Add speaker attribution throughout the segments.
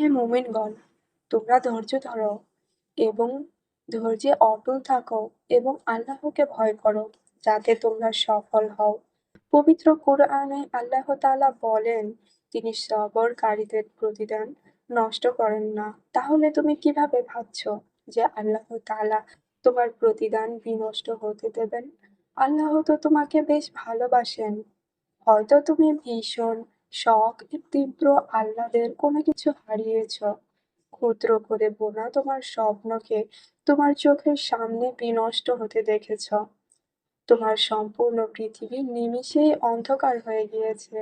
Speaker 1: হে মুমিনগণ, তোমরা ধৈর্য ধরো এবং ধৈর্যে অটল থাকো এবং আল্লাহকে ভয় করো, যাতে তোমরা সফল হও। পবিত্র কোরআনে আল্লাহ তাআলা বলেন, তিনি সবরকারীদের প্রতিদান নষ্ট করেন না। তাহলে তুমি কিভাবে ভাবছো যে আল্লাহ তাআলা তোমার প্রতিদান বিনষ্ট হতে দেবেন? আল্লাহ তো তোমাকে বেশ ভালোবাসেন। হয়তো তুমি ভীষণ শখ, তীব্র আহ্লাদের কোনো কিছু হারিয়েছ। ক্ষুদ্র করে বোনা তোমার স্বপ্নকে তোমার চোখের সামনে বিনষ্ট হতে দেখেছ। তোমার সম্পূর্ণ পৃথিবী নিমিষেই অন্ধকার হয়ে গিয়েছে।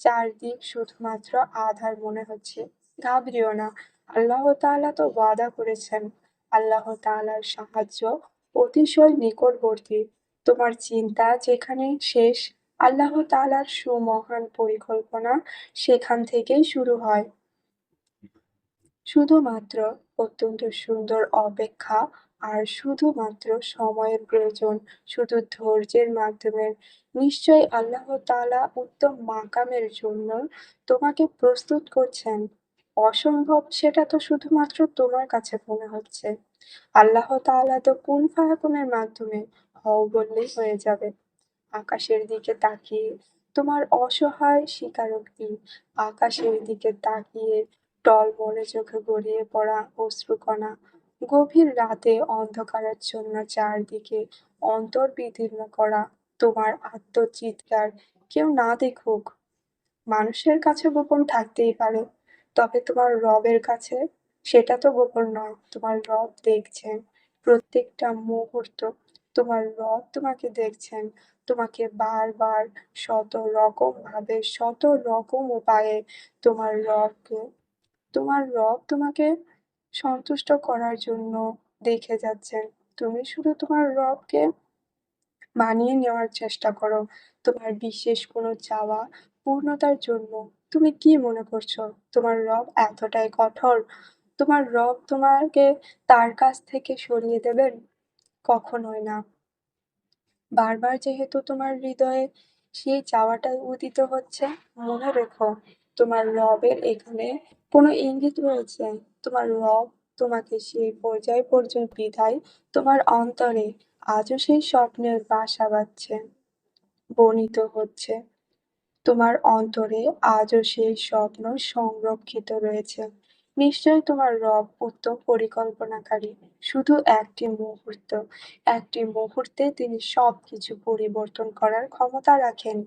Speaker 1: চারদিক শুধুমাত্র আঁধার মনে হচ্ছে। ঘাবড়িও না, আল্লাহ তাআলা তো ওয়াদা করেছেন। আল্লাহ তাআলার সাহায্য অতিশয় নিকটবর্তী। তোমার চিন্তা যেখানে শেষ, আল্লাহ তাআলার সুমহান পরিকল্পনা সেখান থেকেই শুরু হয়। শুধুমাত্র অত্যন্ত সুন্দর অপেক্ষা আর শুধুমাত্র সময়ের প্রয়োজন, শুধু ধৈর্যের মাধ্যমে। নিশ্চয়ই আল্লাহ তাআলা উত্তম মাকামের জন্য তোমাকে প্রস্তুত করছেন। অসম্ভব সেটা তো শুধুমাত্র তোমার কাছে মনে হচ্ছে। আল্লাহ তাআলা তো কুন ফায়াকুনের মাধ্যমে হও বললেই হয়ে যাবে। আকাশের দিকে তাকিয়ে তোমার অসহায় স্বীকারোক্তি, আকাশের দিকে তাকিয়ে টলমলে চোখে গড়িয়ে পড়া অশ্রুকণা, গভীর রাতে অন্ধকারাচ্ছন্ন চারদিকে অন্তর বিদীর্ণ করা তোমার আত্মচিৎকার কেউ না দেখুক। মানুষের কাছে গোপন থাকতেই পারে, তবে তোমার রবের কাছে সেটা তো গোপন নয়। তোমার রব দেখছেন প্রত্যেকটা মুহূর্ত। তোমার রব তোমাকে দেখছেন, তোমাকে বারবার শত রকম ভাবে, শত রকম উপায়ে তোমার রব তোমাকে সন্তুষ্ট করার জন্য দেখে যাচ্ছেন। তুমি শুধু তোমার রবকে মানিয়ে নেওয়ার চেষ্টা করো। তোমার বিশেষ কোনো চাওয়া পূর্ণতার জন্য তুমি কি মনে করছো তোমার রব এতটাই কঠোর? তোমার রব তোমাকে তার কাছ থেকে সরিয়ে দেবেন? কখনোই না। বারবার যেহেতু তোমার হৃদয়ে সেই চাওয়াটাই উদিত হচ্ছে, মনে রেখো তোমার রবের এখানে কোনো ইঙ্গিত রয়েছে। তোমার রব তোমাকে সেই পর্যায় পর্যন্ত বিধায় তোমার অন্তরে আজও সেই স্বপ্নের বাসা বাঁধছে, বর্ণিত হচ্ছে। তোমার অন্তরে আজও সেই স্বপ্ন সংরক্ষিত রয়েছে। নিশ্চয়ই তোমার রব উত্তম পরিকল্পনাকারী। শুধু একটি মুহূর্তে তিনি সবকিছু পরিবর্তন করার ক্ষমতা রাখেন।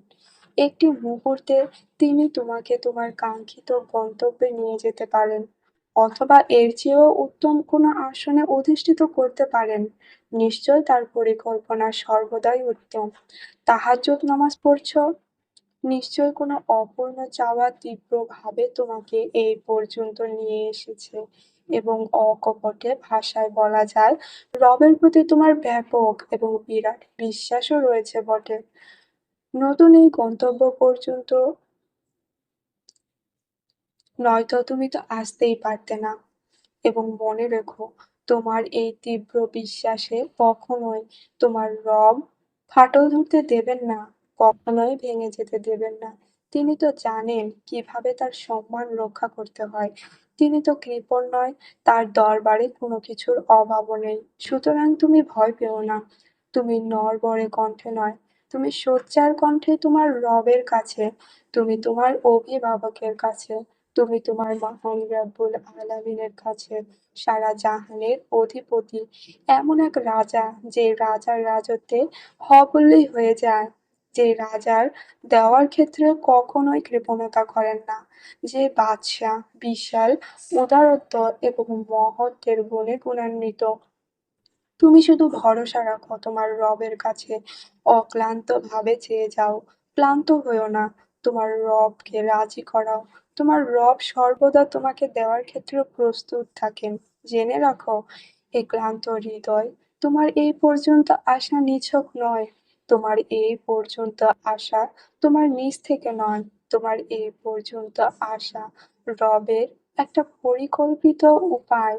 Speaker 1: একটি মুহূর্তে তিনি তোমাকে তোমার কাঙ্ক্ষিত গন্তব্যে নিয়ে যেতে পারেন, অথবা এর চেয়েও উত্তম কোনো আসনে অধিষ্ঠিত করতে পারেন। নিশ্চয় তার পরিকল্পনা সর্বদাই উত্তম। তাহাজ্জুদ নামাজ পড়ছো? নিশ্চয় কোনো অপূর্ণ চাওয়া তীব্রভাবে তোমাকে এই পর্যন্ত নিয়ে এসেছে, এবং অকপটে ভাষায় বলা যায় রবের প্রতি তোমার ব্যাপক এবং বিরাট বিশ্বাসও রয়েছে বটে। নতুন এই গন্তব্য পর্যন্ত নয়তো তুমি তো আসতেই পারতে না। এবং মনে রেখো, তোমার এই তীব্র বিশ্বাসে কখনোই তোমার রব ফাটল ধরতে দেবেন না, কখনোই ভেঙে যেতে দেবেন না। তিনি তো জানেন কিভাবে তার সম্মান রক্ষা করতে হয়। তিনি তো কৃপণ নয়, তার দরবারে কোনো কিছুর অভাবও নেই। সুতরাং তুমি ভয় পেও না। তুমি নড়বড়ে কণ্ঠে নয়, তুমি সোচ্চার কণ্ঠে তোমার রবের কাছে, তুমি তোমার অভিভাবকের কাছে, তুমি তোমার মহান রব্বুল আলামিনের কাছে, সারা জাহানের অধিপতি, এমন এক রাজা যে রাজার রাজত্বে হ বললেই হয়ে যায়, যে রাজার দেওয়ার ক্ষেত্রে কখনোই কৃপণতা করেন না, যে বাদশাহ বিশাল উদারত্ব এবং মহত্বের গুণে গুণান্বিত। তুমি শুধু ভরসা রাখো তোমার রবের কাছে, অক্লান্তভাবে চেয়ে যাও, ক্লান্ত হইও না। তোমার রবকে রাজি করাও। তোমার রব সর্বদা তোমাকে দেওয়ার ক্ষেত্রে প্রস্তুত থাকেন। জেনে রাখো, এ ক্লান্ত হৃদয়, তোমার এই পর্যন্ত আসা নিছক নয়। তোমার এই পর্যন্ত আসা তোমার নিজ থেকে নয়। তোমার এই পর্যন্ত আসা রবের একটা পরিকল্পিত উপায়।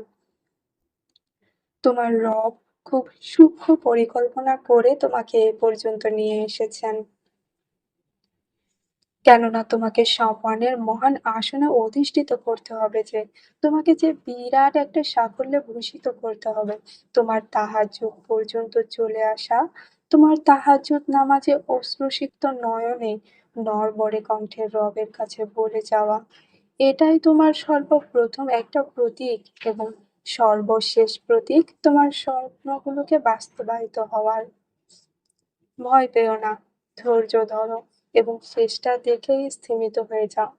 Speaker 1: তোমার রব খুব সূক্ষ্ম পরিকল্পনা করে তোমাকে এ পর্যন্ত নিয়ে এসেছেন। কেননা তোমাকে সম্মানের মহান আসনে অধিষ্ঠিত করতে হবে যে, তোমাকে যে বিরাট একটা সাফল্যে ভূষিত করতে হবে। তোমার তাহাজ্জুদ পর্যন্ত চলে আসা, তোমার তাহাজ্জুদ নামাজে অশ্রুসিক্ত নয়নে নড়বড়ে কণ্ঠে রবের কাছে বলে যাওয়া, এটাই তোমার সর্বপ্রথম একটা প্রতীক এবং সর্বশেষ প্রতীক তোমার স্বপ্নগুলোকে বাস্তবায়িত হওয়ার। ভয় পেও না, ধৈর্য ধরো এবং শেষটা দেখেই স্থিমিত হয়ে যাও।